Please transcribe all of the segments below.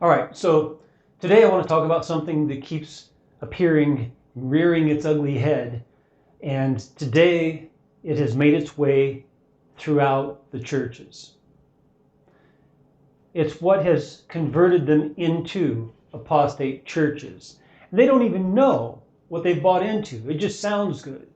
All right, so today I want to talk about something that keeps appearing, rearing its ugly head, and today it has made its way throughout the churches. It's what has converted them into apostate churches. And they don't even know what they've bought into. It just sounds good.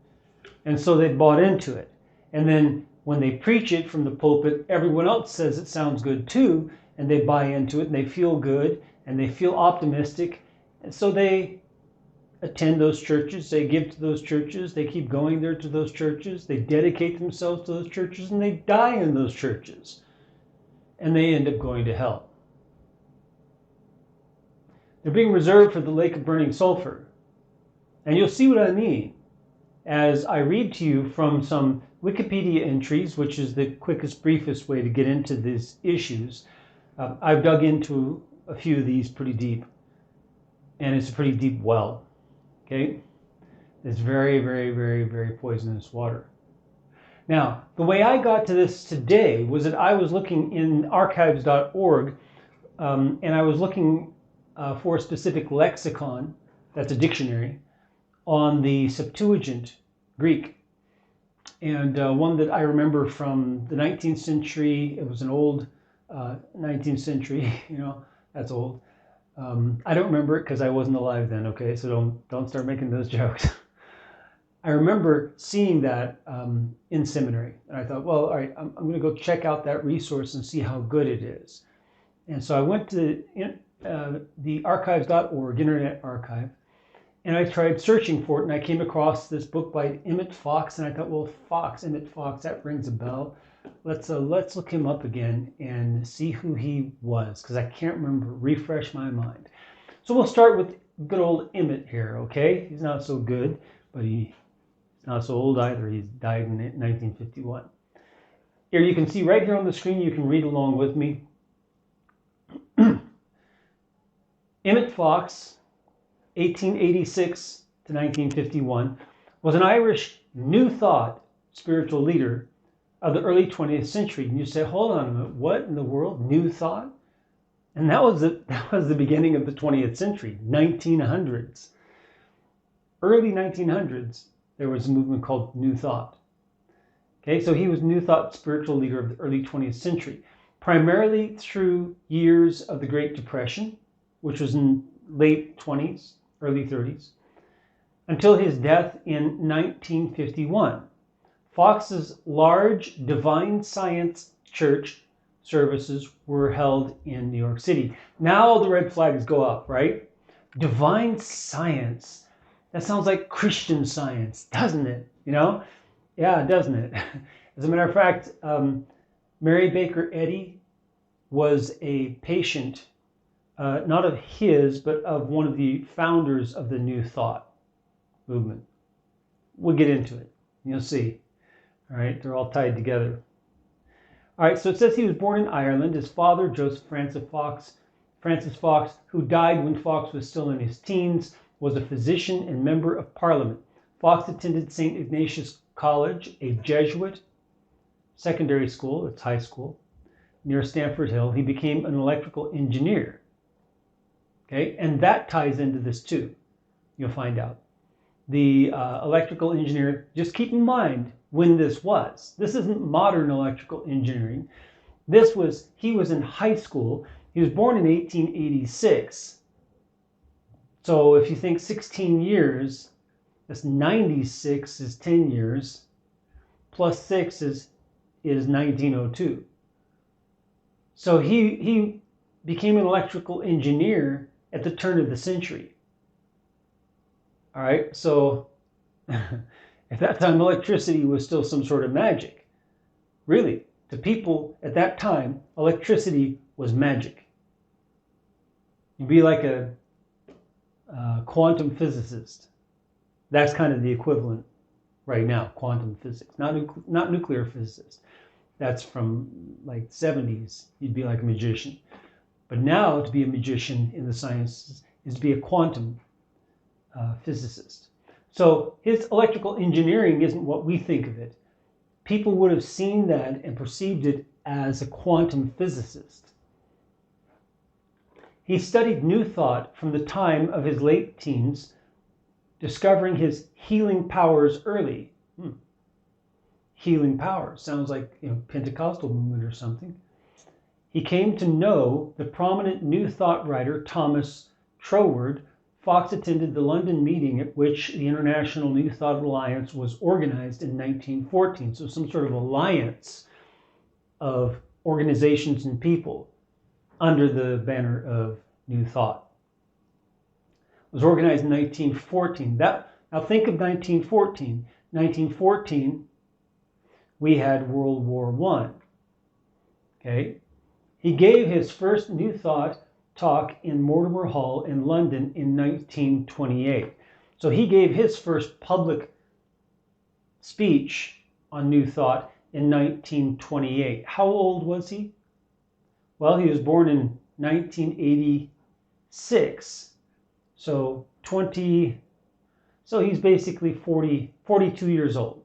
And so they've bought into it. And then when they preach it from the pulpit, everyone else says it sounds good too, and they buy into it, and they feel good, and they feel optimistic. And so they attend those churches, they give to those churches, they keep going there to those churches, they dedicate themselves to those churches, and they die in those churches. And they end up going to hell. They're being reserved for the lake of burning sulfur. And you'll see what I mean as I read to you from some Wikipedia entries, which is the quickest, briefest way to get into these issues. I've dug into a few of these pretty deep, and it's a pretty deep well. Okay? It's very, very, very, very poisonous water. Now, the way I got to this today was that I was looking in archives.org, and I was looking for a specific lexicon, that's a dictionary, on the Septuagint Greek. And one that I remember from the 19th century, it was an old 19th century, that's old. I don't remember it because I wasn't alive then, okay? So don't start making those jokes. I remember seeing that in seminary, and I thought, well, all right, I'm going to go check out that resource and see how good it is. And so I went to the archives.org, Internet Archive, and I tried searching for it, and I came across this book by Emmett Fox, and I thought, well, Emmett Fox, that rings a bell. Let's look him up again and see who he was, because I can't remember. Refresh my mind. So we'll start with good old Emmett here, okay? He's not so good, but he's not so old either. He died in 1951. Here you can see right here on the screen, you can read along with me. Emmett Fox, 1886 to 1951, was an Irish New Thought spiritual leader of the early 20th century. And you say, hold on a minute, what in the world? New Thought? And that was the beginning of the 20th century, 1900s. Early 1900s, there was a movement called New Thought. Okay, so he was New Thought spiritual leader of the early 20th century, primarily through years of the Great Depression, which was in late 20s, early 30s, until his death in 1951. Fox's large divine science church services were held in New York City. Now all the red flags go up, right? Divine science. That sounds like Christian science, doesn't it? Yeah, doesn't it? As a matter of fact, Mary Baker Eddy was a patient, not of his, but of one of the founders of the New Thought movement. We'll get into it. You'll see. All right, they're all tied together. All right, so it says he was born in Ireland. His father, Joseph Francis Fox, who died when Fox was still in his teens, was a physician and member of Parliament. Fox attended St. Ignatius College, a Jesuit secondary school, it's high school, near Stamford Hill. He became an electrical engineer. Okay, and that ties into this too. You'll find out. The electrical engineer, just keep in mind when this was. This isn't modern electrical engineering. He was in high school. He was born in 1886. So if you think 16 years, that's 96 is 10 years, plus 6 is 1902. So he became an electrical engineer at the turn of the century. All right, so at that time, electricity was still some sort of magic. Really, to people at that time, electricity was magic. You'd be like a quantum physicist. That's kind of the equivalent right now, quantum physics, not nuclear physicist. That's from like 70s. You'd be like a magician. But now to be a magician in the sciences is to be a quantum physicist. So his electrical engineering isn't what we think of it. People would have seen that and perceived it as a quantum physicist. He studied New Thought from the time of his late teens, discovering his healing powers early. Healing powers sounds like, Pentecostal movement or something. He came to know the prominent New Thought writer Thomas Troward. Fox attended the London meeting at which the International New Thought Alliance was organized in 1914. So some sort of alliance of organizations and people under the banner of New Thought. It was organized in 1914. Now think of 1914. 1914, we had World War I. Okay? He gave his first New Thought talk in Mortimer Hall in London in 1928. So he gave his first public speech on New Thought in 1928. How old was he? Well, he was born in 1986. So he's basically 42 years old.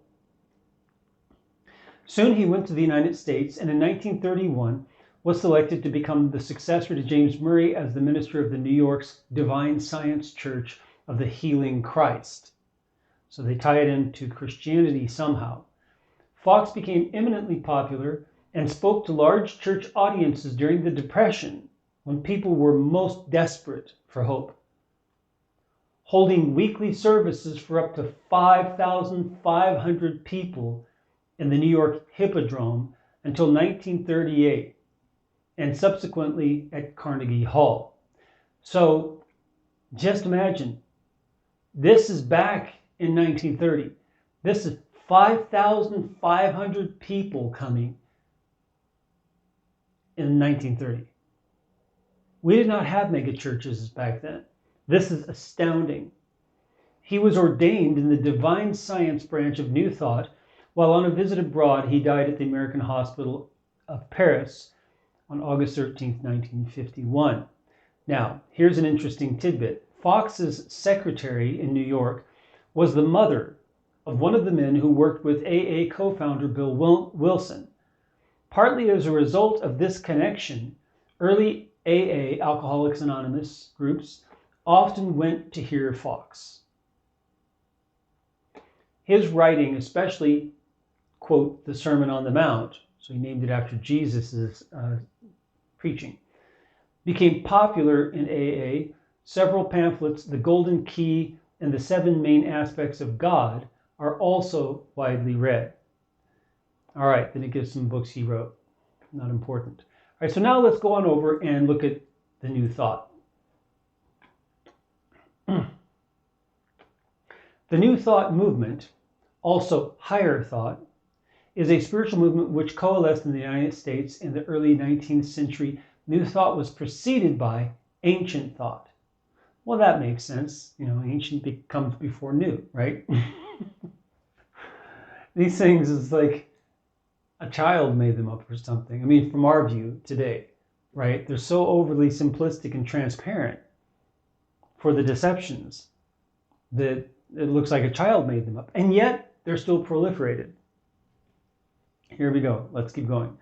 Soon he went to the United States, and in 1931 was selected to become the successor to James Murray as the minister of the New York's Divine Science Church of the Healing Christ. So they tie it into Christianity somehow. Fox became eminently popular and spoke to large church audiences during the Depression, when people were most desperate for hope, holding weekly services for up to 5,500 people in the New York Hippodrome until 1938, and subsequently at Carnegie Hall. So just imagine, this is back in 1930. This is 5,500 people coming in 1930. We did not have mega churches back then. This is astounding. He was ordained in the Divine Science branch of New Thought. While on a visit abroad, he died at the American Hospital of Paris on August 13th, 1951. Now, here's an interesting tidbit. Fox's secretary in New York was the mother of one of the men who worked with AA co-founder Bill Wilson. Partly as a result of this connection, early AA, Alcoholics Anonymous groups, often went to hear Fox. His writing, especially, quote, the Sermon on the Mount, so he named it after Jesus' preaching, became popular in AA. Several pamphlets, The Golden Key and the 7 Main Aspects of God, are also widely read. All right, then it gives some books he wrote. Not important. All right, so now let's go on over and look at the New Thought. The New Thought movement, also Higher Thought, is a spiritual movement which coalesced in the United States in the early 19th century. New Thought was preceded by Ancient Thought. Well, that makes sense. Ancient comes before new, right? These things is like a child made them up or something. I mean, from our view today, right? They're so overly simplistic and transparent for the deceptions that it looks like a child made them up. And yet, they're still proliferated. Here we go. Let's keep going.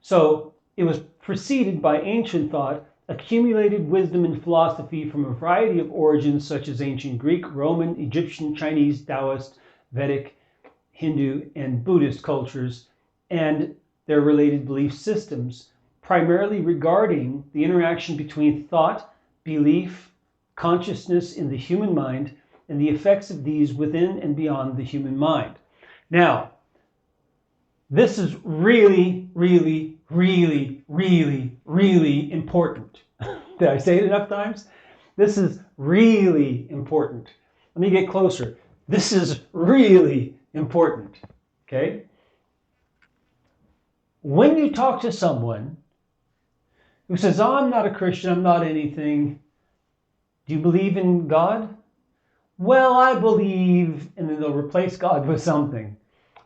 So, it was preceded by Ancient Thought, accumulated wisdom and philosophy from a variety of origins such as ancient Greek, Roman, Egyptian, Chinese, Taoist, Vedic, Hindu, and Buddhist cultures, and their related belief systems, primarily regarding the interaction between thought, belief, consciousness in the human mind, and the effects of these within and beyond the human mind. Now, this is really, really, really, really, really important. Did I say it enough times? This is really important. Let me get closer. This is really important. Okay? When you talk to someone who says, "Oh, I'm not a Christian, I'm not anything. Do you believe in God?" "Well, I believe," and then they'll replace God with something.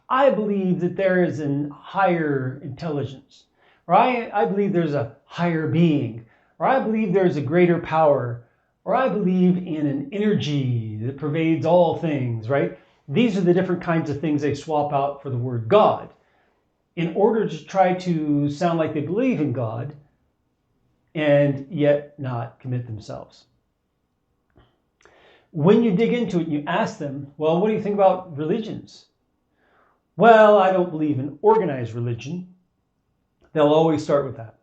"I believe that there is a higher intelligence," or I believe there's a higher being, or I believe there's a greater power, or I believe in an energy that pervades all things, right? These are the different kinds of things they swap out for the word God in order to try to sound like they believe in God and yet not commit themselves. When you dig into it and you ask them, well, what do you think about religions? Well, I don't believe in organized religion. They'll always start with that.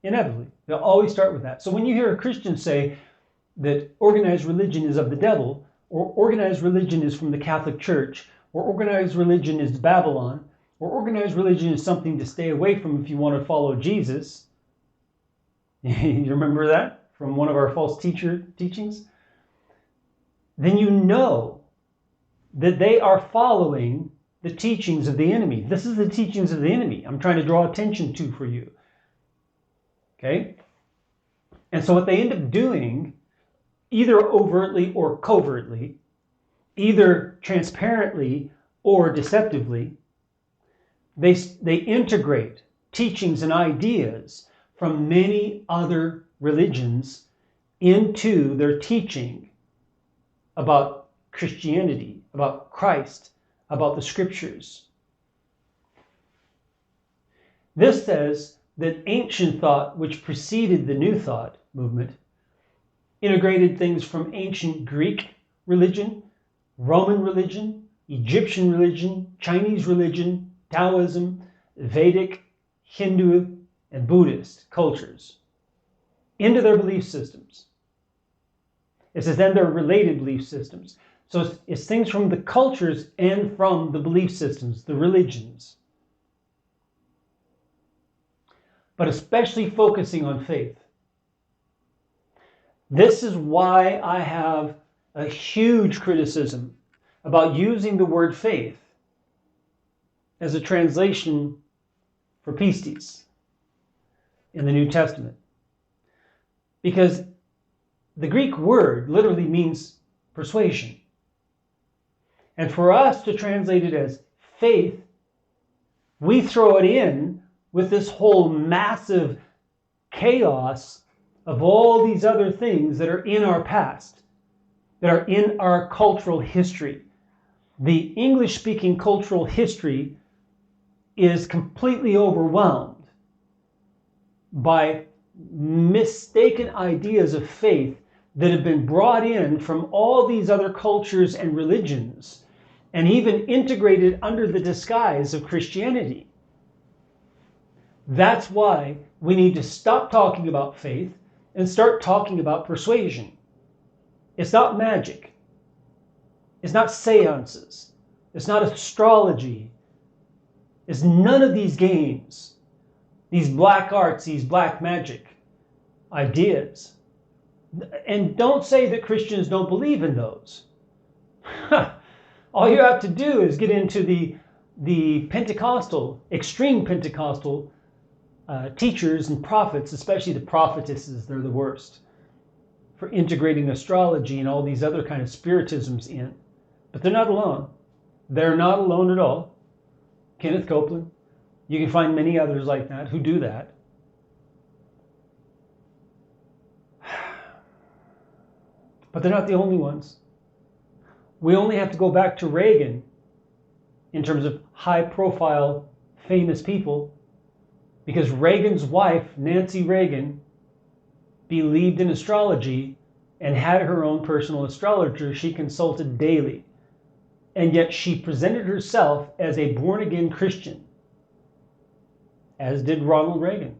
Inevitably, they'll always start with that. So when you hear a Christian say that organized religion is of the devil, or organized religion is from the Catholic Church, or organized religion is Babylon, or organized religion is something to stay away from if you want to follow Jesus. You remember that from one of our false teachings? Then you know that they are following the teachings of the enemy. This is the teachings of the enemy I'm trying to draw attention to for you. Okay? And so what they end up doing, either overtly or covertly, either transparently or deceptively, they integrate teachings and ideas from many other religions into their teaching about Christianity, about Christ, about the scriptures. This says that ancient thought, which preceded the New Thought movement, integrated things from ancient Greek religion, Roman religion, Egyptian religion, Chinese religion, Taoism, Vedic, Hindu, and Buddhist cultures into their belief systems. It says then they're related belief systems. So it's things from the cultures and from the belief systems, the religions. But especially focusing on faith. This is why I have a huge criticism about using the word faith as a translation for pistis in the New Testament. Because the Greek word literally means persuasion. And for us to translate it as faith, we throw it in with this whole massive chaos of all these other things that are in our past, that are in our cultural history. The English-speaking cultural history is completely overwhelmed by mistaken ideas of faith that have been brought in from all these other cultures and religions and even integrated under the disguise of Christianity. That's why we need to stop talking about faith and start talking about persuasion. It's not magic. It's not seances. It's not astrology. It's none of these games, these black arts, these black magic ideas. And don't say that Christians don't believe in those. All you have to do is get into the Pentecostal, extreme Pentecostal teachers and prophets, especially the prophetesses. They're the worst for integrating astrology and all these other kind of spiritisms in. But they're not alone. They're not alone at all. Kenneth Copeland. You can find many others like that who do that. But they're not the only ones. We only have to go back to Reagan in terms of high-profile, famous people, because Reagan's wife, Nancy Reagan, believed in astrology and had her own personal astrologer she consulted daily. And yet she presented herself as a born-again Christian, as did Ronald Reagan.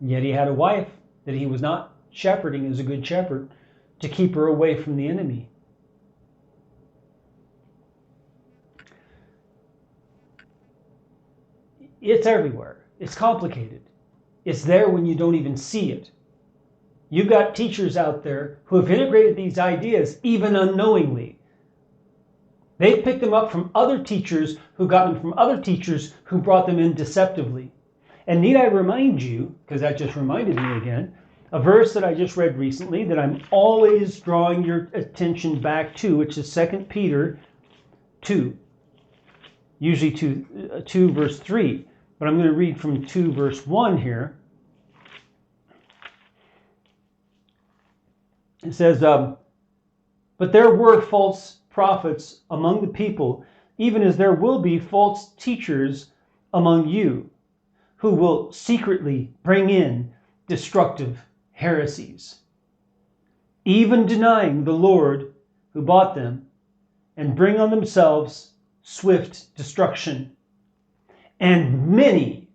Yet he had a wife that he was not shepherding as a good shepherd to keep her away from the enemy. It's everywhere. It's complicated. It's there when you don't even see it. You've got teachers out there who have integrated these ideas even unknowingly. They've picked them up from other teachers who got them from other teachers who brought them in deceptively. And need I remind you, because that just reminded me again, a verse that I just read recently that I'm always drawing your attention back to, which is 2 Peter 2. Usually 2 verse 3. But I'm going to read from 2 verse 1 here. It says, but there were false prophets among the people, even as there will be false teachers among you, who will secretly bring in destructive heresies, even denying the Lord who bought them, and bring on themselves swift destruction. And many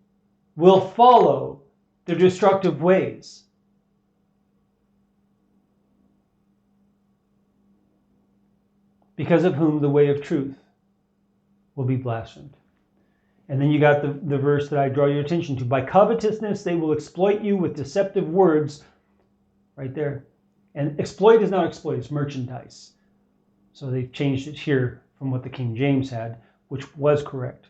will follow their destructive ways. Because of whom the way of truth will be blasphemed. And then you got the verse that I draw your attention to. By covetousness they will exploit you with deceptive words. Right there. And exploit is not exploit, it's merchandise. So they've changed it here from what the King James had, which was correct.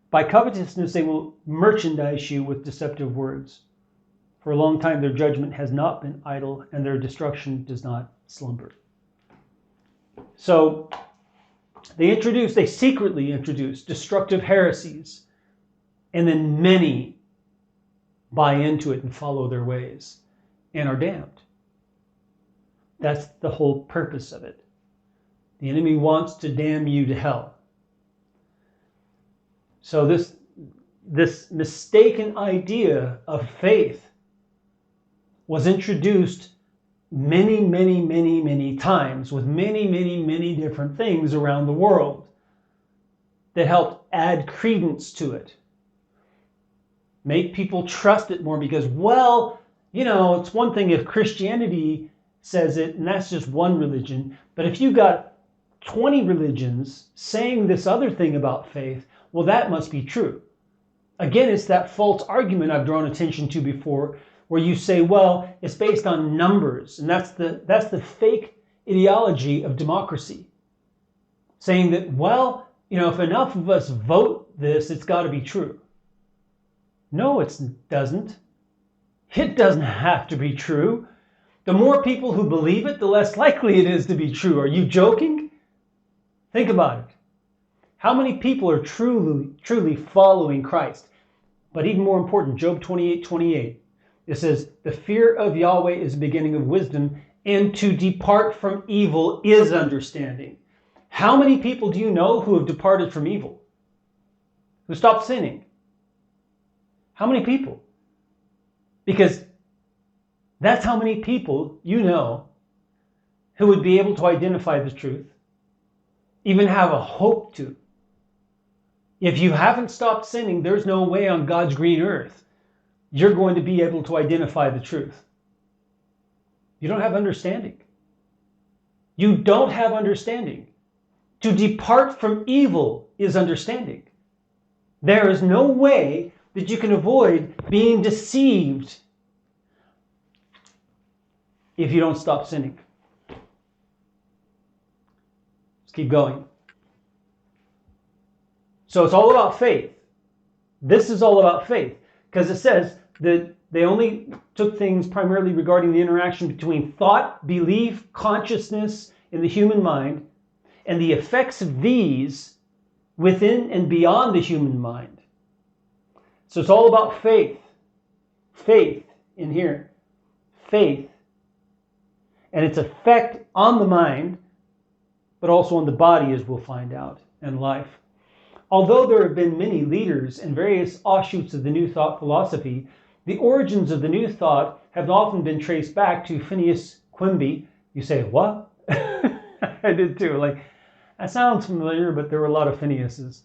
By covetousness they will merchandise you with deceptive words. For a long time their judgment has not been idle, and their destruction does not slumber. So they secretly introduced destructive heresies, and then many buy into it and follow their ways and are damned. That's the whole purpose of it. The enemy wants to damn you to hell. So this mistaken idea of faith was introduced many times with many different things around the world that helped add credence to it. Make people trust it more because, well, you know, it's one thing if Christianity says it and that's just one religion, but if you got 20 religions saying this other thing about faith, well, that must be true. Again, it's that false argument I've drawn attention to before, where you say, well, it's based on numbers, and that's the fake ideology of democracy. Saying that, well, you know, if enough of us vote this, it's got to be true. No, it doesn't. It doesn't have to be true. The more people who believe it, the less likely it is to be true. Are you joking? Think about it. How many people are truly following Christ? But even more important, Job 28:28. It says, the fear of Yahweh is the beginning of wisdom, and to depart from evil is understanding. How many people do you know who have departed from evil? Who stopped sinning? How many people? Because that's how many people you know who would be able to identify the truth, even have a hope to. If you haven't stopped sinning, there's no way on God's green earth you're going to be able to identify the truth. You don't have understanding. You don't have understanding. To depart from evil is understanding. There is no way that you can avoid being deceived if you don't stop sinning. Let's keep going. So it's all about faith. This is all about faith, because it says that they only took things primarily regarding the interaction between thought, belief, consciousness in the human mind, and the effects of these within and beyond the human mind. So it's all about faith. Faith in here. Faith. And its effect on the mind, but also on the body, as we'll find out, and life. Although there have been many leaders and various offshoots of the New Thought philosophy, the origins of the New Thought have often been traced back to Phineas Quimby. You say, what? I did too. Like, that sounds familiar, but there were a lot of Phineases.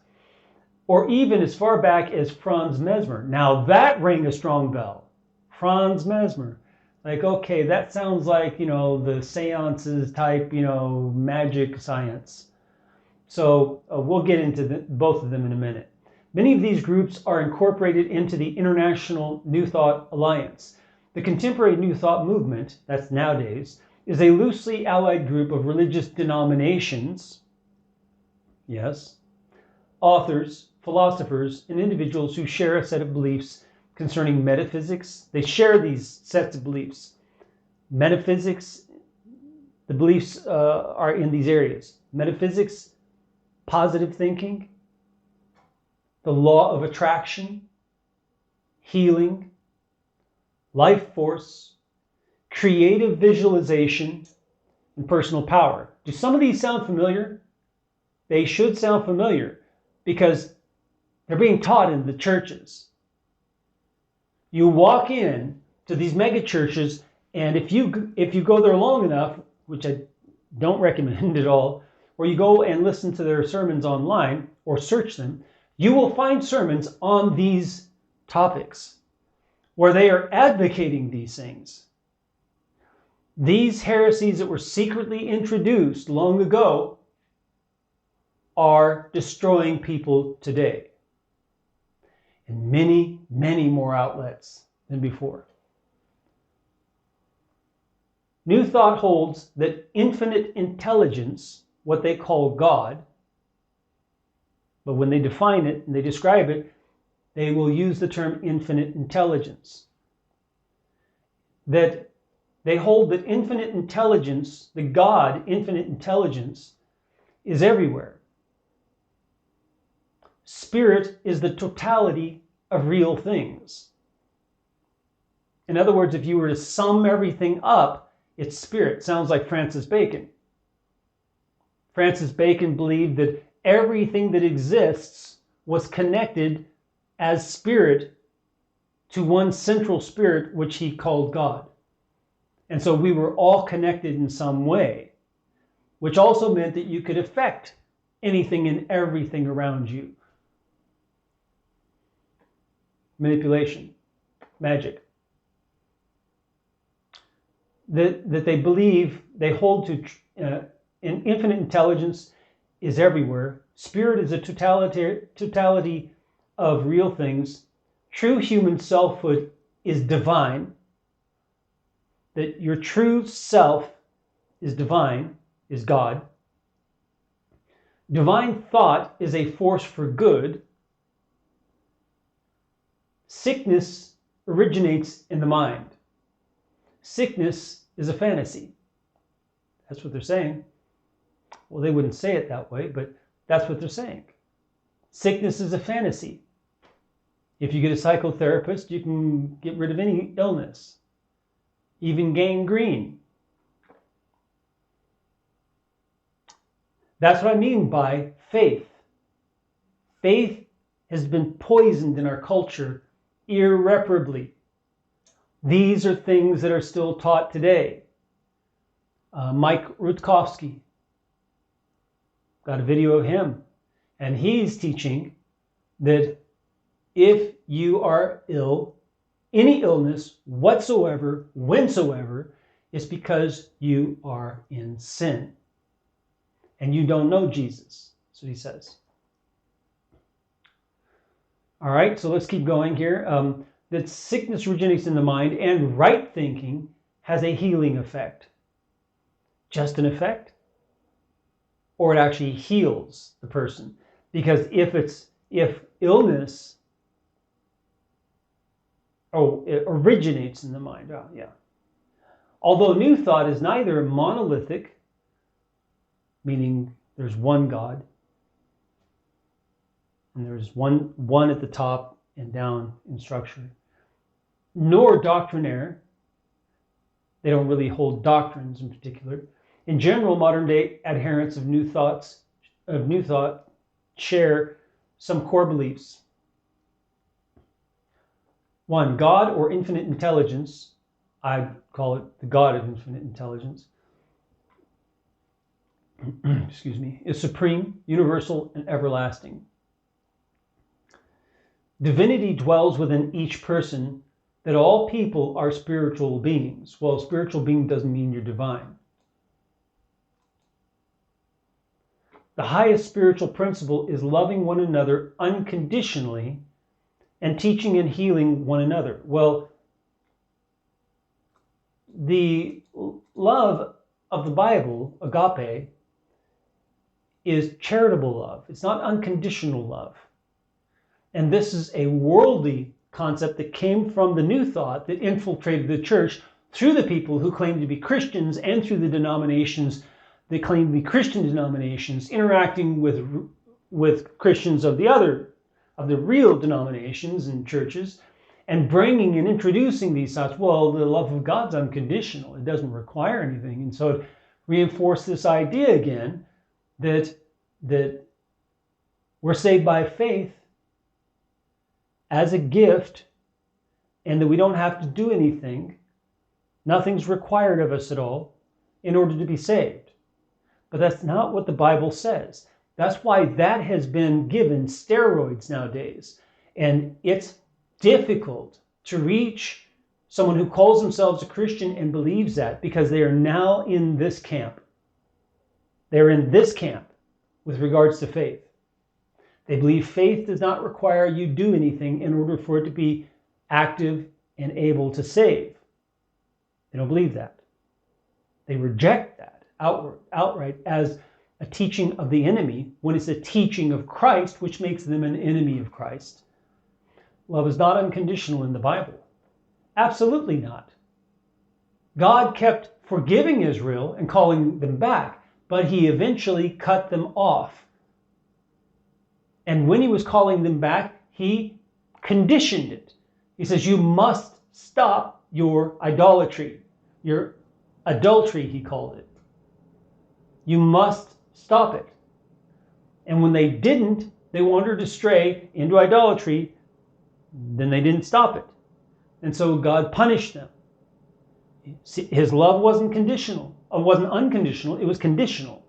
Or even as far back as Franz Mesmer. Now that rang a strong bell. Franz Mesmer. Like, okay, that sounds like, the seances type, magic science. So we'll get into both of them in a minute. Many of these groups are incorporated into the International New Thought Alliance. The contemporary New Thought movement, that's nowadays, is a loosely allied group of religious denominations, yes, authors, philosophers, and individuals who share a set of beliefs concerning metaphysics. They share these sets of beliefs. Metaphysics, the beliefs are in these areas. Metaphysics, positive thinking, the law of attraction, healing, life force, creative visualization, and personal power. Do some of these sound familiar? They should sound familiar because they're being taught in the churches. You walk in to these mega churches, and if you go there long enough, which I don't recommend at all, or you go and listen to their sermons online or search them, you will find sermons on these topics where they are advocating these things. These heresies that were secretly introduced long ago are destroying people today in many, many more outlets than before. New Thought holds that infinite intelligence, what they call God, but when they define it and they describe it, they will use the term infinite intelligence. That they hold that infinite intelligence, the God, infinite intelligence, is everywhere. Spirit is the totality of real things. In other words, if you were to sum everything up, it's spirit. Sounds like Francis Bacon. Francis Bacon believed that everything that exists was connected as spirit to one central spirit, which he called God. And so we were all connected in some way, which also meant that you could affect anything and everything around you. Manipulation, magic. That they believe, they hold to an infinite intelligence is everywhere. Spirit is a totality of real things. True human selfhood is divine. That your true self is divine, is God. Divine thought is a force for good. Sickness originates in the mind. Sickness is a fantasy. That's what they're saying. Well, they wouldn't say it that way, but that's what they're saying. Sickness is a fantasy. If you get a psychotherapist, you can get rid of any illness, even gangrene. That's what I mean by faith. Faith has been poisoned in our culture irreparably. These are things that are still taught today. Mike Rutkowski, got a video of him, and he's teaching that if you are ill, any illness whatsoever, whensoever, it's because you are in sin and you don't know Jesus. That's what he says. All right, so let's keep going here. That sickness originates in the mind, and right thinking has a healing effect. Just an effect? Or it actually heals the person. Because if illness it originates in the mind. Oh, yeah. Although New Thought is neither monolithic, meaning there's one God, and there's one at the top and down in structure, nor doctrinaire. They don't really hold doctrines in particular. In general, modern day adherents of New Thought share some core beliefs. One, God or infinite intelligence, I call it the God of infinite intelligence, excuse me, is supreme, universal, and everlasting. Divinity dwells within each person, that all people are spiritual beings. Well, spiritual being doesn't mean you're divine. The highest spiritual principle is loving one another unconditionally and teaching and healing one another. Well, the love of the Bible, agape, is charitable love. It's not unconditional love. And this is a worldly concept that came from the New Thought that infiltrated the church through the people who claim to be Christians and through the denominations that claim to be Christian denominations, interacting with Christians of the real denominations and churches, and bringing and introducing these thoughts. Well, the love of God's unconditional. It doesn't require anything. And so it reinforced this idea again that we're saved by faith as a gift, and that we don't have to do anything. Nothing's required of us at all in order to be saved. But that's not what the Bible says. That's why that has been given steroids nowadays. And it's difficult to reach someone who calls themselves a Christian and believes that, because they are now in this camp. They're in this camp with regards to faith. They believe faith does not require you do anything in order for it to be active and able to save. They don't believe that. They reject that outright as a teaching of the enemy, when it's a teaching of Christ, which makes them an enemy of Christ. Love is not unconditional in the Bible. Absolutely not. God kept forgiving Israel and calling them back, but he eventually cut them off. And when he was calling them back, he conditioned it. He says, you must stop your idolatry, your adultery, he called it. You must stop it. And when they didn't, they wandered astray into idolatry, then they didn't stop it. And so God punished them. His love wasn't conditional. It wasn't unconditional, it was conditional.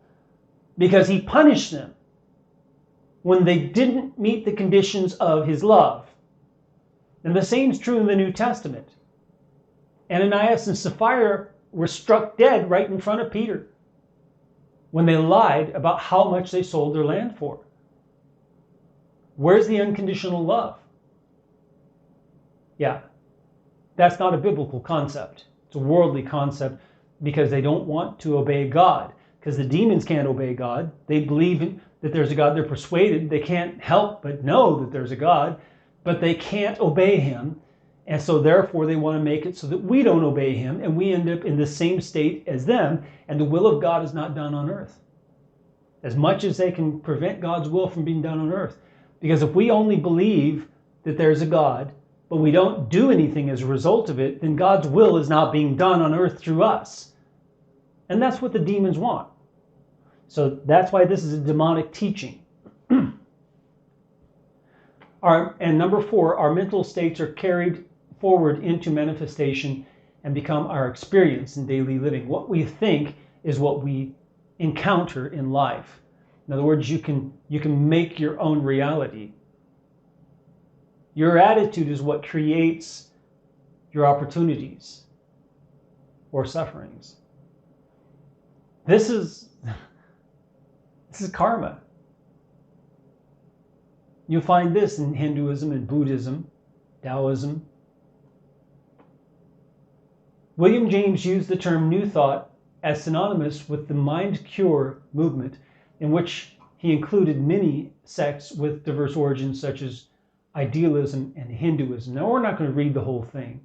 Because he punished them when they didn't meet the conditions of his love. And the same is true in the New Testament. Ananias and Sapphira were struck dead right in front of Peter when they lied about how much they sold their land for. Where's the unconditional love? Yeah, that's not a biblical concept. It's a worldly concept, because they don't want to obey God. Because the demons can't obey God. They believe that there's a God. They're persuaded. They can't help but know that there's a God, but they can't obey him. And so therefore they want to make it so that we don't obey him, and we end up in the same state as them, and the will of God is not done on earth. As much as they can prevent God's will from being done on earth. Because if we only believe that there's a God, but we don't do anything as a result of it, then God's will is not being done on earth through us. And that's what the demons want. So that's why this is a demonic teaching. And number 4, our mental states are carried forward into manifestation and become our experience in daily living. What we think is what we encounter in life. In other words, you can make your own reality. Your attitude is what creates your opportunities or sufferings. This is karma. You find this in Hinduism and Buddhism, Taoism. William James used the term New Thought as synonymous with the mind cure movement, in which he included many sects with diverse origins such as idealism and Hinduism. Now, we're not going to read the whole thing.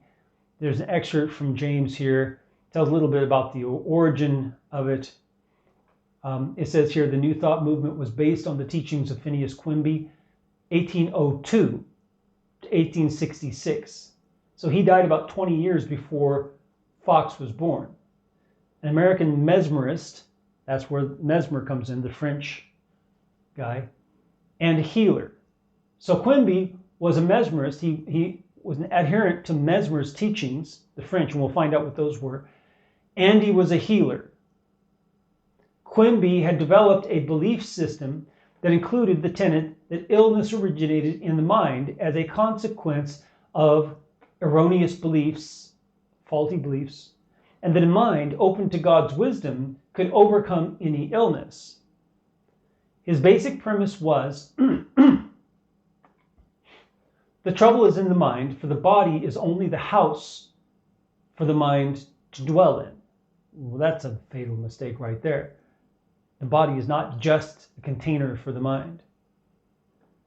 There's an excerpt from James here. It tells a little bit about the origin of it. It says here, the New Thought movement was based on the teachings of Phineas Quimby, 1802 to 1866. So he died about 20 years before Fox was born. An American mesmerist, that's where Mesmer comes in, the French guy, and a healer. So Quimby was a mesmerist. He was an adherent to Mesmer's teachings, the French, and we'll find out what those were. And he was a healer. Quimby had developed a belief system that included the tenet that illness originated in the mind as a consequence of erroneous beliefs, faulty beliefs, and that a mind open to God's wisdom could overcome any illness. His basic premise was, the trouble is in the mind, for the body is only the house for the mind to dwell in. Well, that's a fatal mistake right there. The body is not just a container for the mind.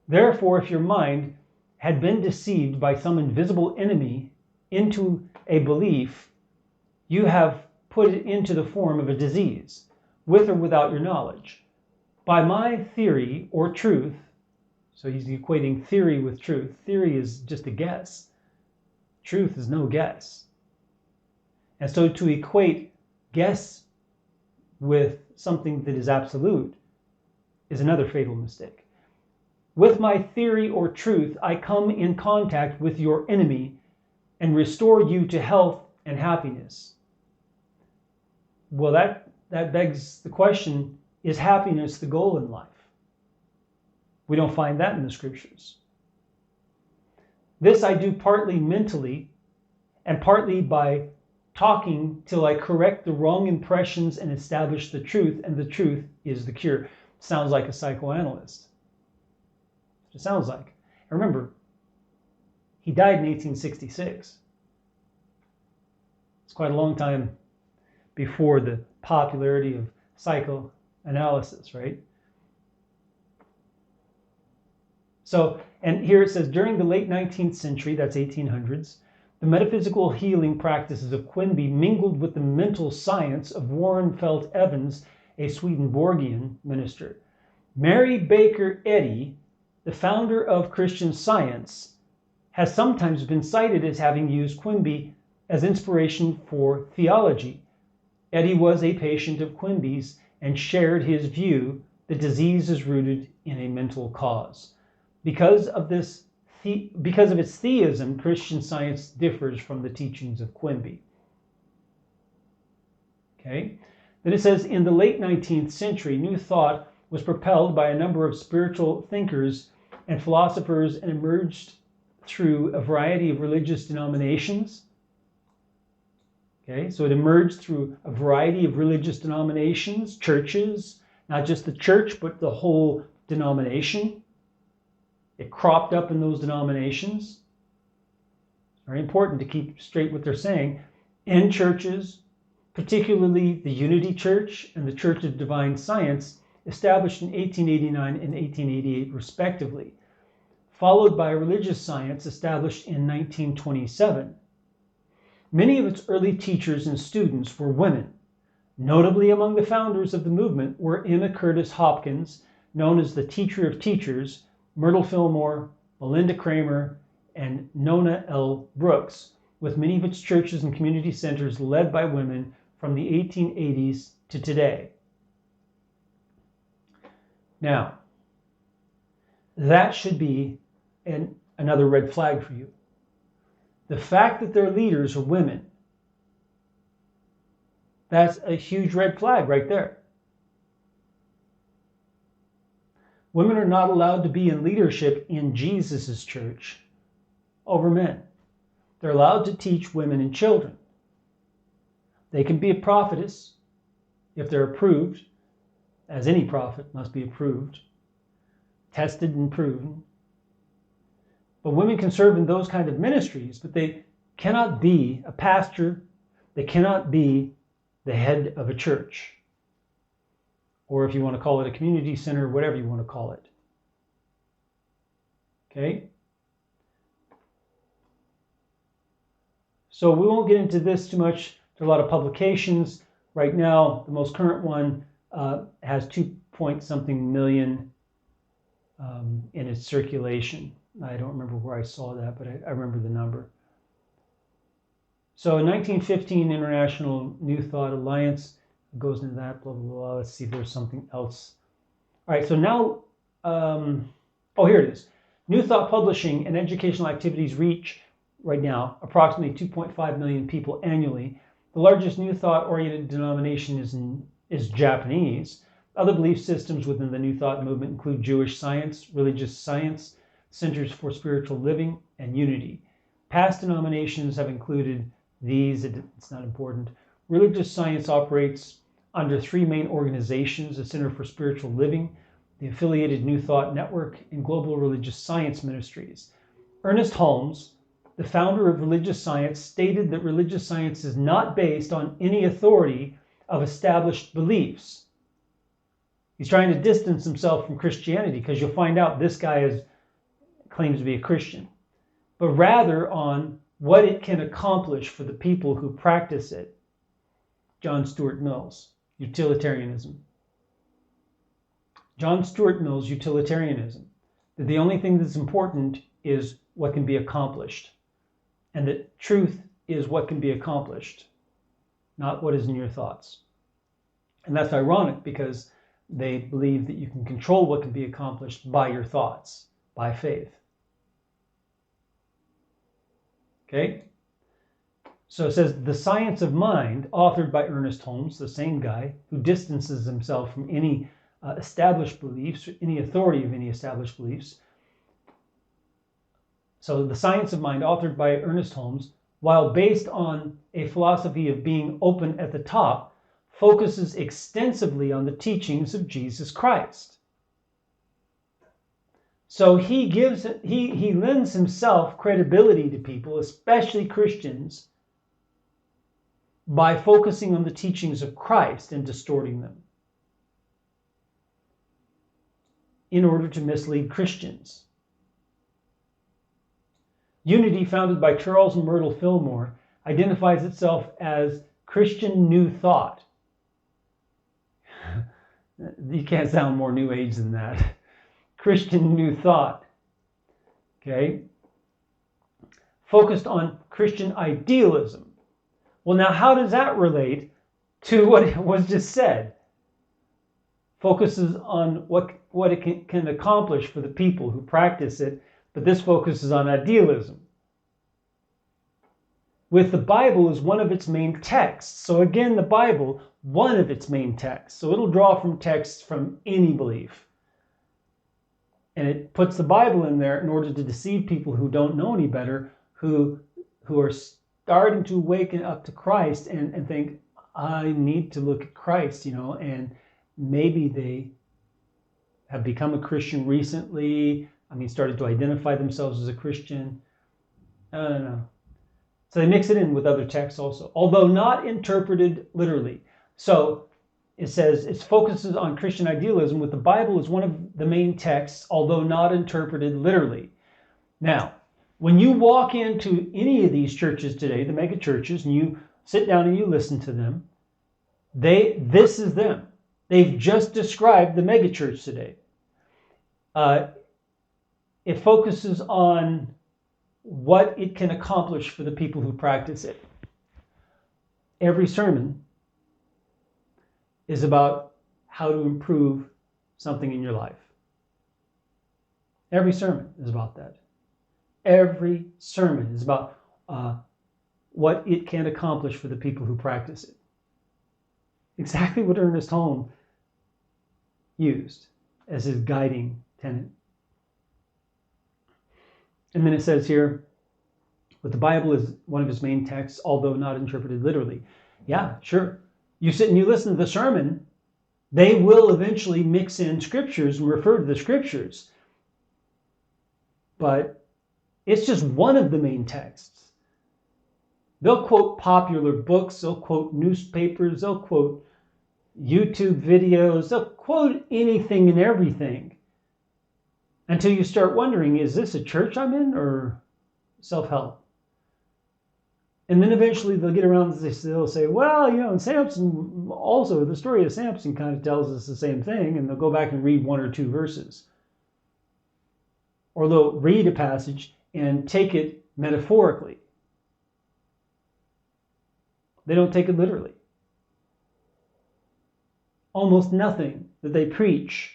Therefore, if your mind had been deceived by some invisible enemy into a belief, you have put it into the form of a disease, with or without your knowledge. By my theory or truth, so he's equating theory with truth. Theory is just a guess. Truth is no guess. And so to equate guess with something that is absolute is another fatal mistake. With my theory or truth, I come in contact with your enemy, and restore you to health and happiness. Well, that begs the question, is happiness the goal in life? We don't find that in the scriptures. This I do partly mentally and partly by talking till I correct the wrong impressions and establish the truth, and the truth is the cure. Sounds like a psychoanalyst. It sounds like. Remember, he died in 1866. It's quite a long time before the popularity of psychoanalysis, right? So, and here it says, during the late 19th century, that's 1800s, the metaphysical healing practices of Quimby mingled with the mental science of Warren Felt Evans, a Swedenborgian minister. Mary Baker Eddy, the founder of Christian Science, has sometimes been cited as having used Quimby as inspiration for theology. Eddy was a patient of Quimby's and shared his view that disease is rooted in a mental cause. Because of its theism, Christian Science differs from the teachings of Quimby. Okay? Then it says, in the late 19th century, new thought was propelled by a number of spiritual thinkers and philosophers and emerged through a variety of religious denominations. Okay, so it emerged through a variety of religious denominations, churches, not just the church, but the whole denomination. It cropped up in those denominations. Very important to keep straight what they're saying. In churches, particularly the Unity Church and the Church of Divine Science, established in 1889 and 1888 respectively, followed by religious science established in 1927. Many of its early teachers and students were women. Notably among the founders of the movement were Emma Curtis Hopkins, known as the Teacher of Teachers, Myrtle Fillmore, Melinda Kramer, and Nona L. Brooks, with many of its churches and community centers led by women from the 1880s to today. Now, that should be another red flag for you. The fact that their leaders are women, that's a huge red flag right there. Women are not allowed to be in leadership in Jesus' church over men. They're allowed to teach women and children. They can be a prophetess if they're approved, as any prophet must be approved, tested and proven. But women can serve in those kind of ministries, but they cannot be a pastor. They cannot be the head of a church. Or if you want to call it a community center, whatever you want to call it. Okay? So we won't get into this too much. There are a lot of publications. Right now, the most current one has 2-point-something million in its circulation. I don't remember where I saw that, but I remember the number. So in 1915, International New Thought Alliance goes into that, blah, blah, blah. Let's see if there's something else. All right, so now, here it is. New Thought Publishing and educational activities reach, right now, approximately 2.5 million people annually. The largest New Thought-oriented denomination is Japanese. Other belief systems within the New Thought movement include Jewish science, religious science, centers for spiritual living, and unity. Past denominations have included these, it's not important. Religious science operates under 3 main organizations: the Center for Spiritual Living, the Affiliated New Thought Network, and Global Religious Science Ministries. Ernest Holmes, the founder of religious science, stated that religious science is not based on any authority of established beliefs. He's trying to distance himself from Christianity, because you'll find out this guy claims to be a Christian, but rather on what it can accomplish for the people who practice it. John Stuart Mill's utilitarianism. John Stuart Mill's utilitarianism. That the only thing that's important is what can be accomplished. And that truth is what can be accomplished, not what is in your thoughts. And that's ironic, because they believe that you can control what can be accomplished by your thoughts, by faith. Okay? So it says, The Science of Mind, authored by Ernest Holmes, the same guy who distances himself from any established beliefs, any authority of any established beliefs. So The Science of Mind, authored by Ernest Holmes, while based on a philosophy of being open at the top, focuses extensively on the teachings of Jesus Christ. So he lends himself credibility to people, especially Christians, by focusing on the teachings of Christ and distorting them in order to mislead Christians. Unity, founded by Charles and Myrtle Fillmore, identifies itself as Christian New Thought. You can't sound more New Age than that. Christian New Thought. Okay? Focused on Christian idealism. Well, now how does that relate to what was just said? Focuses on what it can accomplish for the people who practice it, but this focuses on idealism. With the Bible as one of its main texts. So again, the Bible, one of its main texts. So it'll draw from texts from any belief. And it puts the Bible in there in order to deceive people who don't know any better, who are starting to waken up to Christ and think, I need to look at Christ, and maybe they have become a Christian recently. Started to identify themselves as a Christian. I don't know. So they mix it in with other texts also, although not interpreted literally. So it says it focuses on Christian idealism with the Bible as one of the main texts, although not interpreted literally. Now, when you walk into any of these churches today, the mega churches, and you sit down and you listen to them, this is them. They've just described the mega church today. It focuses on what it can accomplish for the people who practice it. Every sermon is about how to improve something in your life. Every sermon is about that. Every sermon is about what it can accomplish for the people who practice it. Exactly what Ernest Holmes used as his guiding tenet. And then it says here, but the Bible is one of his main texts, although not interpreted literally. Yeah, sure. You sit and you listen to the sermon, they will eventually mix in scriptures and refer to the scriptures. But it's just one of the main texts. They'll quote popular books, they'll quote newspapers, they'll quote YouTube videos, they'll quote anything and everything. Until you start wondering, is this a church I'm in or self-help? And then eventually they'll get around and they'll say, well, and Samson, also the story of Samson kind of tells us the same thing, and they'll go back and read one or two verses. Or they'll read a passage and take it metaphorically. They don't take it literally. Almost nothing that they preach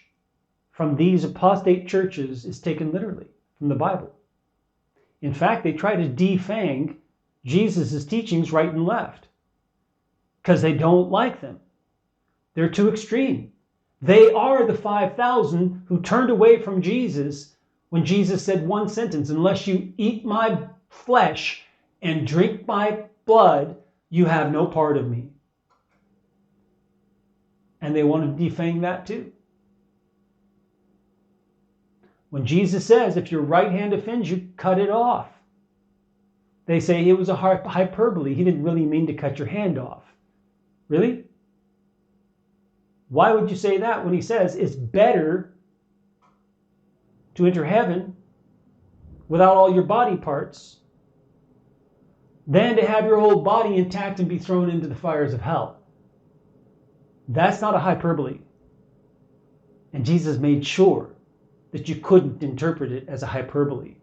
from these apostate churches is taken literally from the Bible. In fact, they try to defang Jesus' teachings right and left because they don't like them. They're too extreme. They are the 5,000 who turned away from Jesus when Jesus said one sentence, unless you eat my flesh and drink my blood, you have no part of me. And they want to defang that too. When Jesus says, if your right hand offends you, cut it off. They say it was a hyperbole. He didn't really mean to cut your hand off. Really? Why would you say that when he says it's better to enter heaven without all your body parts than to have your whole body intact and be thrown into the fires of hell? That's not a hyperbole. And Jesus made sure that you couldn't interpret it as a hyperbole.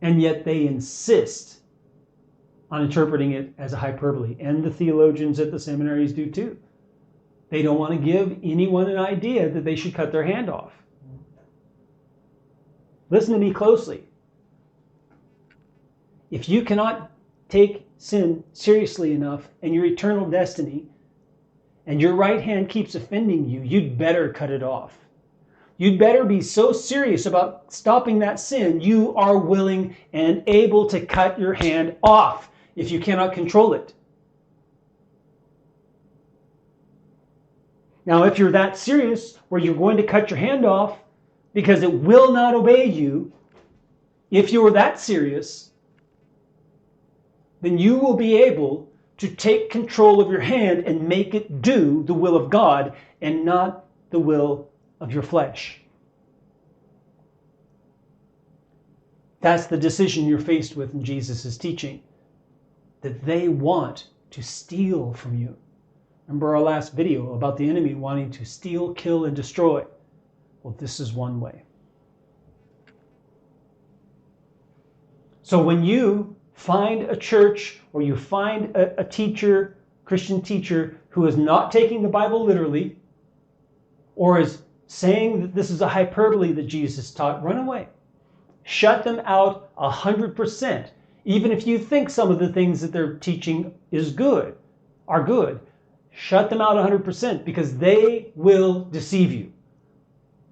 And yet they insist on interpreting it as a hyperbole. And the theologians at the seminaries do too. They don't want to give anyone an idea that they should cut their hand off. Listen to me closely. If you cannot take sin seriously enough and your eternal destiny, and your right hand keeps offending you, you'd better cut it off. You'd better be so serious about stopping that sin, you are willing and able to cut your hand off if you cannot control it. Now, if you're that serious where you're going to cut your hand off because it will not obey you, if you are that serious, then you will be able to take control of your hand and make it do the will of God and not the will of your flesh. That's the decision you're faced with in Jesus' teaching, that they want to steal from you. Remember our last video about the enemy wanting to steal, kill, and destroy? Well, this is one way. So when you find a church or you find a teacher, Christian teacher, who is not taking the Bible literally or is saying that this is a hyperbole that Jesus taught, run away. Shut them out 100%. Even if you think some of the things that they're teaching are good, shut them out 100% because they will deceive you.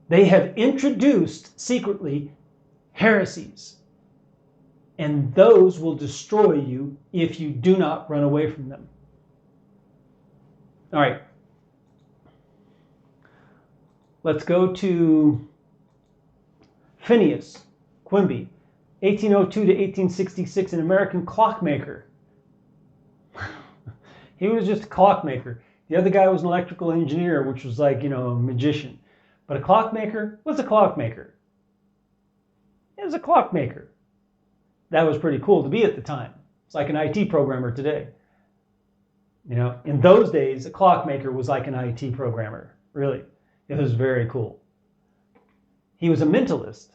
They have introduced secretly heresies, and those will destroy you if you do not run away from them. All right. Let's go to Phineas Quimby, 1802 to 1866, an American clockmaker. He was just a clockmaker. The other guy was an electrical engineer, which was like, a magician. But a clockmaker was a clockmaker. It was a clockmaker. That was pretty cool to be at the time. It's like an IT programmer today. In those days, a clockmaker was like an IT programmer. Really. It was very cool. He was a mentalist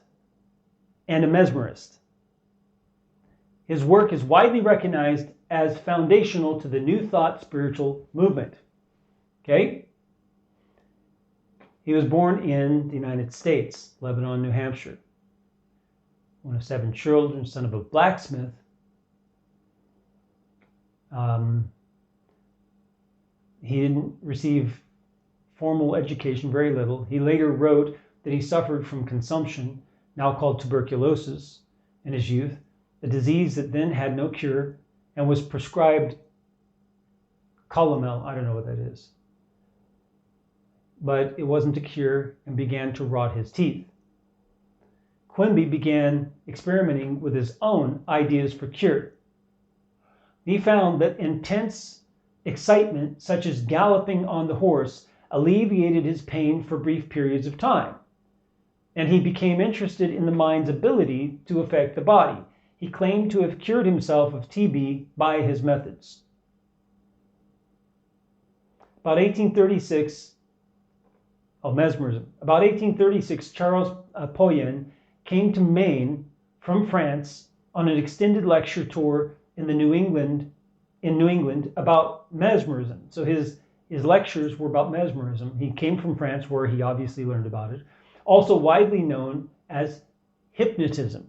and a mesmerist. His work is widely recognized as foundational to the New Thought spiritual movement. Okay? He was born in the United States, Lebanon, New Hampshire. One of 7 children, son of a blacksmith. He didn't receive formal education, very little. He later wrote that he suffered from consumption, now called tuberculosis, in his youth, a disease that then had no cure, and was prescribed Calomel. I don't know what that is. But it wasn't a cure and began to rot his teeth. Quimby began experimenting with his own ideas for cure. He found that intense excitement, such as galloping on the horse, alleviated his pain for brief periods of time. And he became interested in the mind's ability to affect the body. He claimed to have cured himself of TB by his methods. About 1836, mesmerism. About 1836, Charles Poyen came to Maine from France on an extended lecture tour in New England about mesmerism. So his lectures were about mesmerism. He came from France, where he obviously learned about it. Also widely known as hypnotism.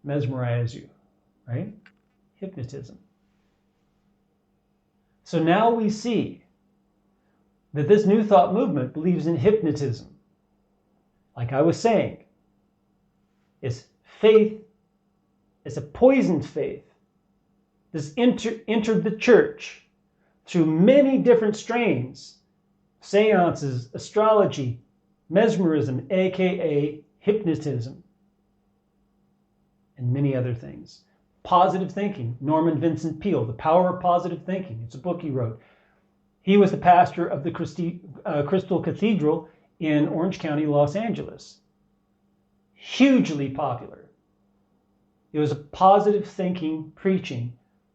Mesmerize you, right? Hypnotism. So now we see that this New Thought movement believes in hypnotism. Like I was saying, it's faith, it's a poisoned faith. This entered the church through many different strains: seances, astrology, mesmerism, aka hypnotism, and many other things. Positive thinking, Norman Vincent Peale, The Power of Positive Thinking. It's a book he wrote. He was the pastor of the Crystal Cathedral in Orange County, Los Angeles. Hugely popular. It was a positive thinking preaching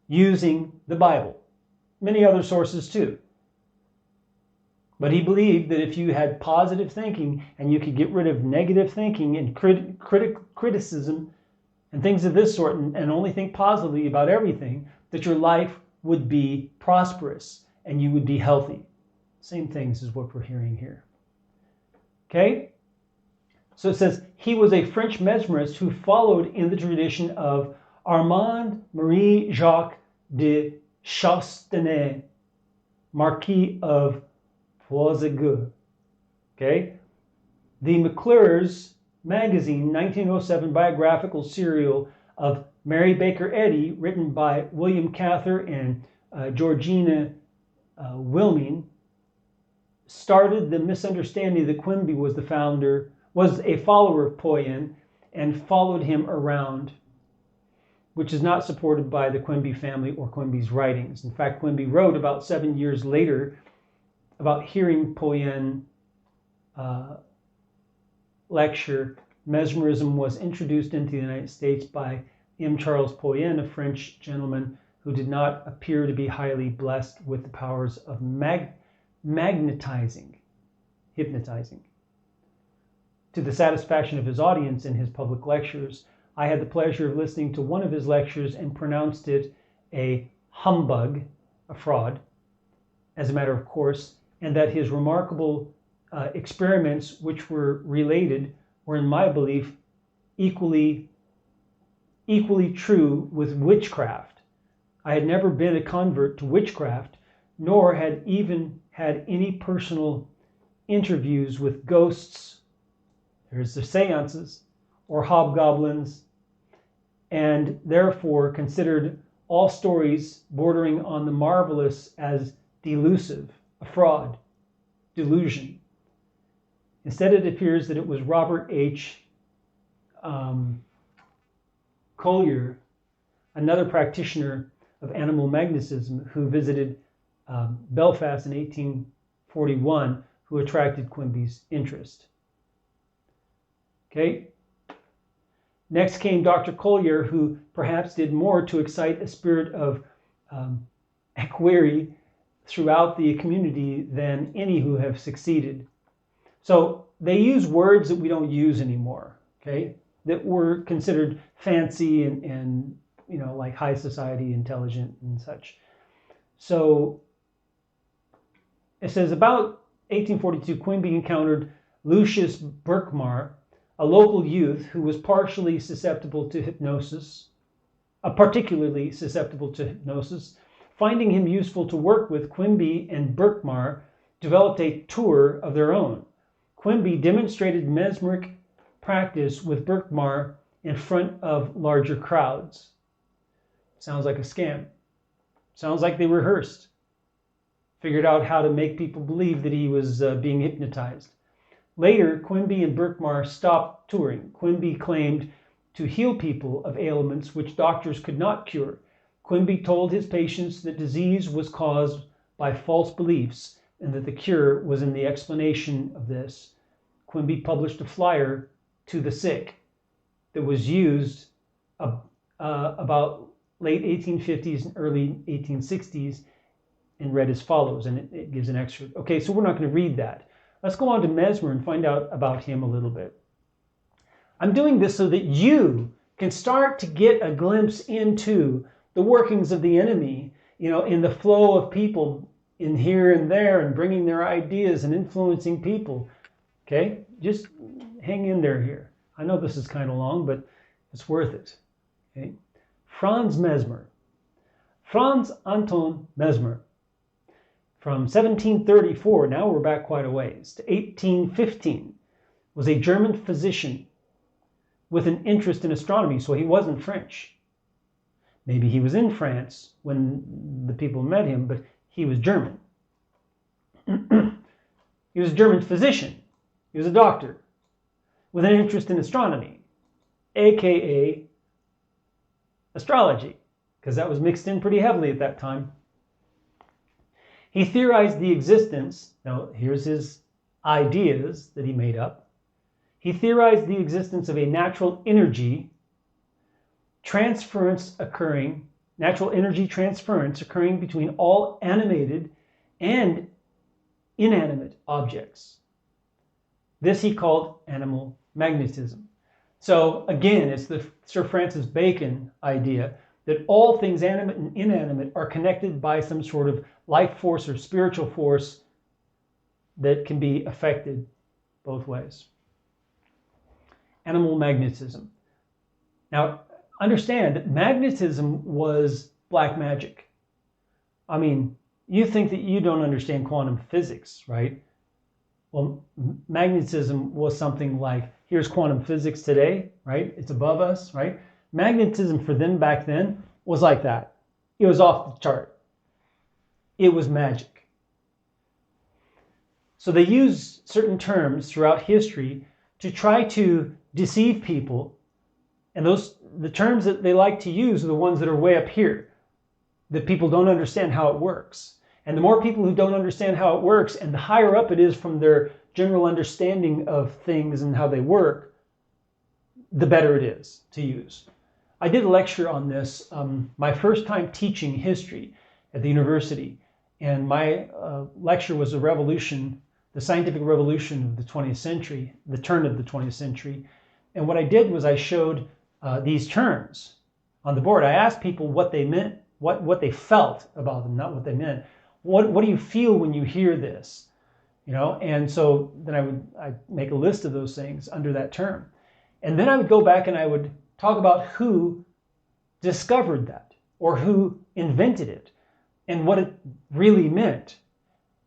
using the Bible. Many other sources too. But he believed that if you had positive thinking and you could get rid of negative thinking and criticism and things of this sort, and only think positively about everything, that your life would be prosperous and you would be healthy. Same things as what we're hearing here. Okay? So it says, he was a French mesmerist who followed in the tradition of Armand Marie Jacques de Chastenay, Marquis of Puységur. Okay? The McClure's Magazine 1907 biographical serial of Mary Baker Eddy, written by William Cather and Georgina Wilming, started the misunderstanding that Quimby was a follower of Poyen and followed him around, which is not supported by the Quimby family or Quimby's writings. In fact, Quimby wrote about 7 years later about hearing Poyen lecture. Mesmerism was introduced into the United States by M. Charles Poyen, a French gentleman who did not appear to be highly blessed with the powers of hypnotizing. To the satisfaction of his audience in his public lectures, I had the pleasure of listening to one of his lectures and pronounced it a humbug, a fraud, as a matter of course, and that his remarkable experiments which were related were, in my belief, equally true with witchcraft. I had never been a convert to witchcraft, nor had even had any personal interviews with ghosts, there's the seances, or hobgoblins, and therefore considered all stories bordering on the marvelous as delusive, a fraud, delusion. Instead, it appears that it was Robert H. Collier, another practitioner of animal magnetism who visited Belfast in 1841, who attracted Quimby's interest. Okay. Next came Dr. Collier, who perhaps did more to excite a spirit of equerry throughout the community than any who have succeeded. So they use words that we don't use anymore, okay, that were considered fancy and like high society, intelligent and such. So it says about 1842, Quimby encountered Lucius Berkmar, a local youth who was particularly susceptible to hypnosis. Finding him useful to work with, Quimby and Berkmar developed a tour of their own. Quimby demonstrated mesmeric practice with Berkmar in front of larger crowds. Sounds like a scam. Sounds like they rehearsed. Figured out how to make people believe that he was being hypnotized. Later, Quimby and Berkmar stopped touring. Quimby claimed to heal people of ailments which doctors could not cure. Quimby told his patients that disease was caused by false beliefs and that the cure was in the explanation of this. Quimby published a flyer to the sick that was used about late 1850s and early 1860s and read as follows, and it gives an excerpt. Okay, so we're not going to read that. Let's go on to Mesmer and find out about him a little bit. I'm doing this so that you can start to get a glimpse into the workings of the enemy, in the flow of people in here and there and bringing their ideas and influencing people. Okay, just hang in there here. I know this is kind of long, but it's worth it. Okay, Franz Mesmer. Franz Anton Mesmer. From 1734, now we're back quite a ways, to 1815, was a German physician with an interest in astronomy, so he wasn't French. Maybe he was in France when the people met him, but he was German. He was a German physician. He was a doctor with an interest in astronomy, aka astrology, because that was mixed in pretty heavily at that time. He theorized the existence, now here's his ideas that he made up. He theorized the existence of a natural energy natural energy transference occurring between all animated and inanimate objects. This he called animal magnetism. So again, it's the Sir Francis Bacon idea that all things animate and inanimate are connected by some sort of life force or spiritual force that can be affected both ways. Animal magnetism. Now, understand that magnetism was black magic. I mean, you think that you don't understand quantum physics, right? Well, magnetism was something like, here's quantum physics today, right? It's above us, right? Magnetism for them back then was like that. It was off the chart. It was magic. So they use certain terms throughout history to try to deceive people. And the terms that they like to use are the ones that are way up here, that people don't understand how it works. And the more people who don't understand how it works, and the higher up it is from their general understanding of things and how they work, the better it is to use. I did a lecture on this my first time teaching history at the university. And my lecture was a revolution, the scientific revolution of the 20th century, the turn of the 20th century. And what I did was I showed these terms on the board. I asked people what they meant, what they felt about them, not what they meant. What do you feel when you hear this? You know, and so then I'd make a list of those things under that term. And then I would go back and I would talk about who discovered that or who invented it and what it really meant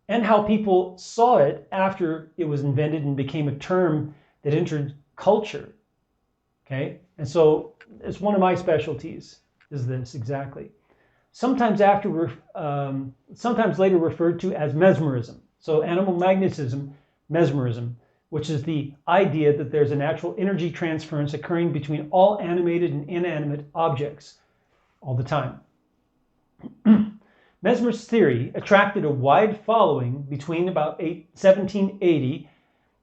and how people saw it after it was invented and became a term that entered culture. Okay? And so it's one of my specialties is this exactly. Sometimes later referred to as mesmerism. So animal magnetism, mesmerism, which is the idea that there's an actual energy transference occurring between all animated and inanimate objects all the time. Mesmer's theory attracted a wide following between about 1780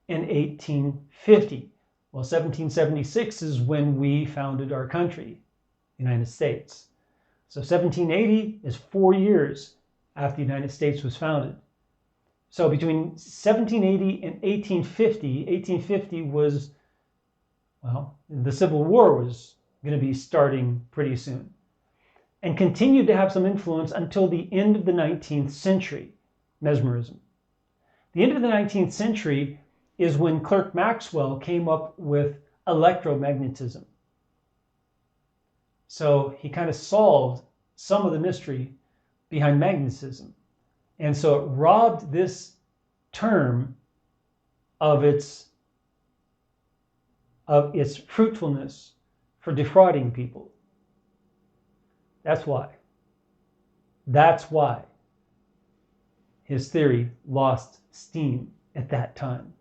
and 1850. Well, 1776 is when we founded our country, the United States. So 1780 is 4 years after the United States was founded. So between 1780 and 1850 was, well, the Civil War was going to be starting pretty soon, and continued to have some influence until the end of the 19th century, mesmerism. The end of the 19th century is when Clerk Maxwell came up with electromagnetism. So he kind of solved some of the mystery behind magnetism. And so it robbed this term of its fruitfulness for defrauding people. That's why. That's why his theory lost steam at that time.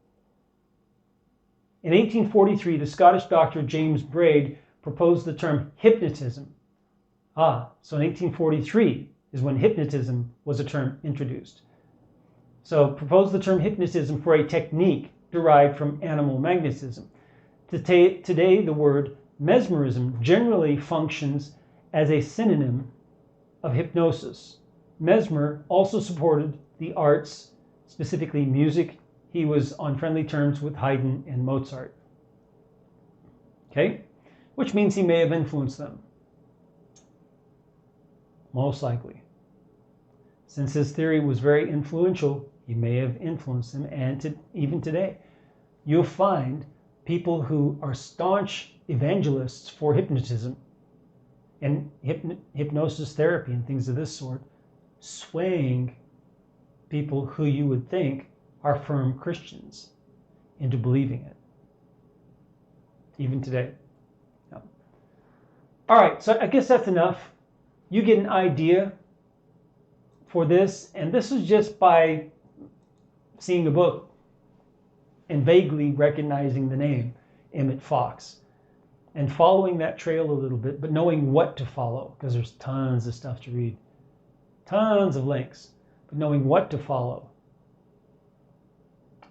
In 1843, the Scottish doctor James Braid proposed the term hypnotism. So in 1843 is when hypnotism was a term introduced. So proposed the term hypnotism for a technique derived from animal magnetism. Today, the word mesmerism generally functions as a synonym of hypnosis. Mesmer also supported the arts, specifically music. He was on friendly terms with Haydn and Mozart. Okay? Which means he may have influenced them. Most likely. Since his theory was very influential, he may have influenced them, and even today, you'll find people who are staunch evangelists for hypnotism and hypnosis therapy and things of this sort, swaying people who you would think are firm Christians into believing it, even today. Yeah. All right, so I guess that's enough. You get an idea for this, and this is just by seeing a book and vaguely recognizing the name Emmett Fox and following that trail a little bit, but knowing what to follow, because there's tons of stuff to read, tons of links, but knowing what to follow.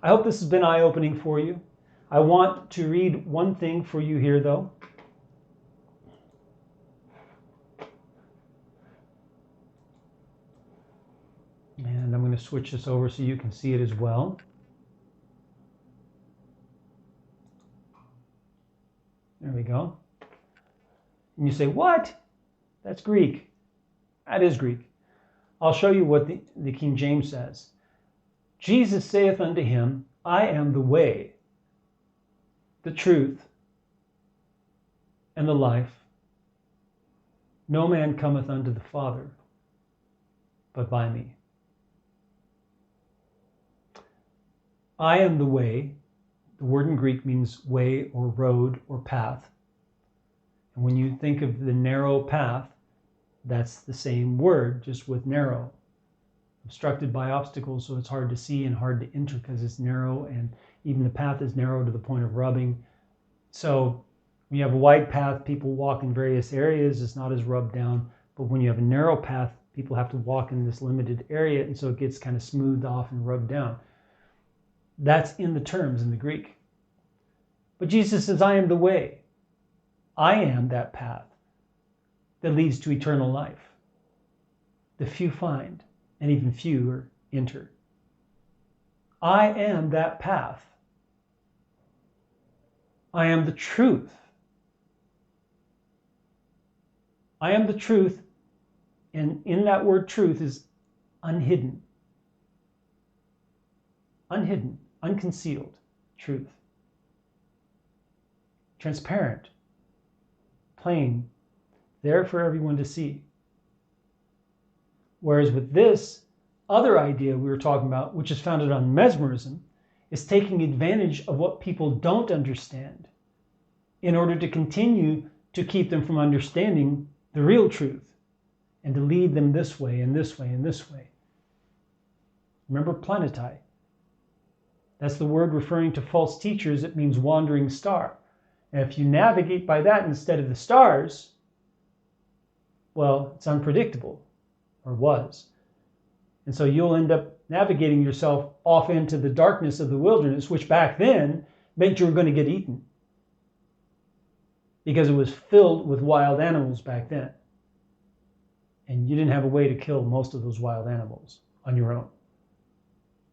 I hope this has been eye-opening for you. I want to read one thing for you here, though. And I'm going to switch this over so you can see it as well. There we go. And you say, what? That's Greek. That is Greek. I'll show you what the King James says. Jesus saith unto him, I am the way, the truth, and the life. No man cometh unto the Father but by me. I am the way. The word in Greek means way or road or path. And when you think of the narrow path, that's the same word, just with narrow. Obstructed by obstacles, so it's hard to see and hard to enter because it's narrow, and even the path is narrow to the point of rubbing. So when you have a wide path, people walk in various areas, it's not as rubbed down. But when you have a narrow path, people have to walk in this limited area, and so it gets kind of smoothed off and rubbed down. That's in the terms in the Greek. But Jesus says, I am the way. I am that path that leads to eternal life. The few find, and even fewer enter. I am that path. I am the truth. I am the truth, and in that word truth is unhidden. Unhidden, unconcealed truth. Transparent, plain, there for everyone to see. Whereas with this other idea we were talking about, which is founded on mesmerism, is taking advantage of what people don't understand in order to continue to keep them from understanding the real truth and to lead them this way and this way and this way. Remember planetai. That's the word referring to false teachers. It means wandering star. And if you navigate by that instead of the stars, well, it's unpredictable, or was. And so you'll end up navigating yourself off into the darkness of the wilderness, which back then meant you were going to get eaten, because it was filled with wild animals back then. And you didn't have a way to kill most of those wild animals on your own.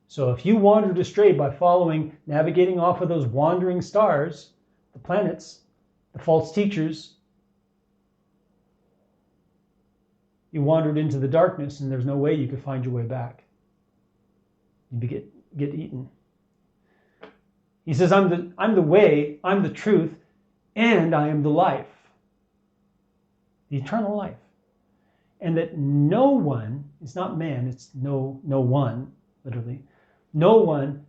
So if you wandered astray by navigating off of those wandering stars, the planets, the false teachers, you wandered into the darkness, and there's no way you could find your way back. You'd get eaten. He says, I'm the way, I'm the truth, and I am the life. The eternal life. And that no one, it's not man, it's no one, literally. No one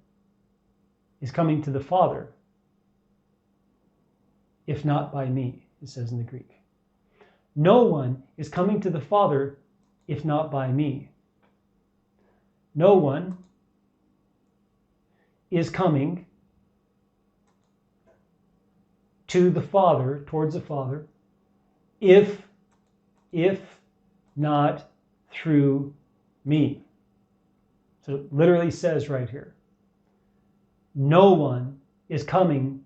is coming to the Father if not by me, it says in the Greek. No one is coming to the Father if not by me. No one is coming to the Father, towards the Father, if not through me. So it literally says right here, no one is coming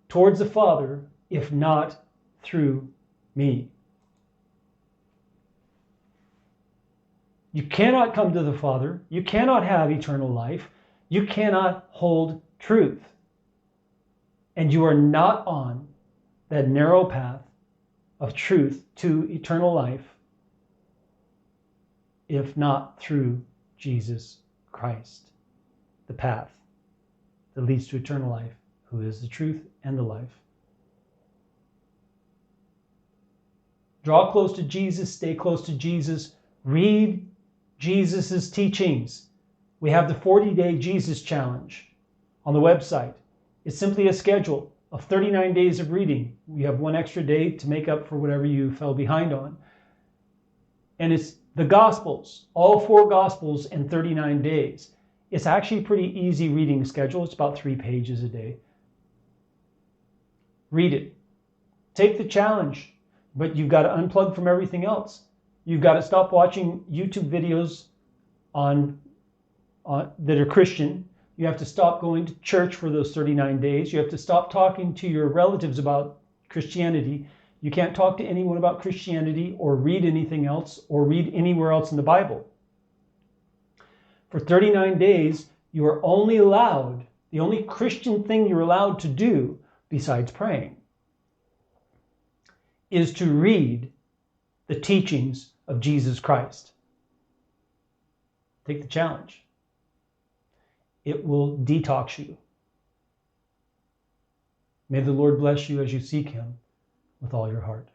towards the Father if not through me. You cannot come to the Father. You cannot have eternal life. You cannot hold truth. And you are not on that narrow path of truth to eternal life if not through Jesus Christ, the path that leads to eternal life, who is the truth and the life. Draw close to Jesus, stay close to Jesus, read Jesus' teachings. We have the 40-day Jesus challenge on the website. It's simply a schedule of 39 days of reading. We have one extra day to make up for whatever you fell behind on. And it's the Gospels, all 4 Gospels in 39 days. It's actually a pretty easy reading schedule. It's about 3 pages a day. Read it. Take the challenge, but you've got to unplug from everything else. You've got to stop watching YouTube videos that are Christian. You have to stop going to church for those 39 days. You have to stop talking to your relatives about Christianity. You can't talk to anyone about Christianity or read anything else or read anywhere else in the Bible. For 39 days, you are only allowed, the only Christian thing you're allowed to do besides praying is to read the teachings of Jesus Christ. Take the challenge. It will detox you. May the Lord bless you as you seek Him with all your heart.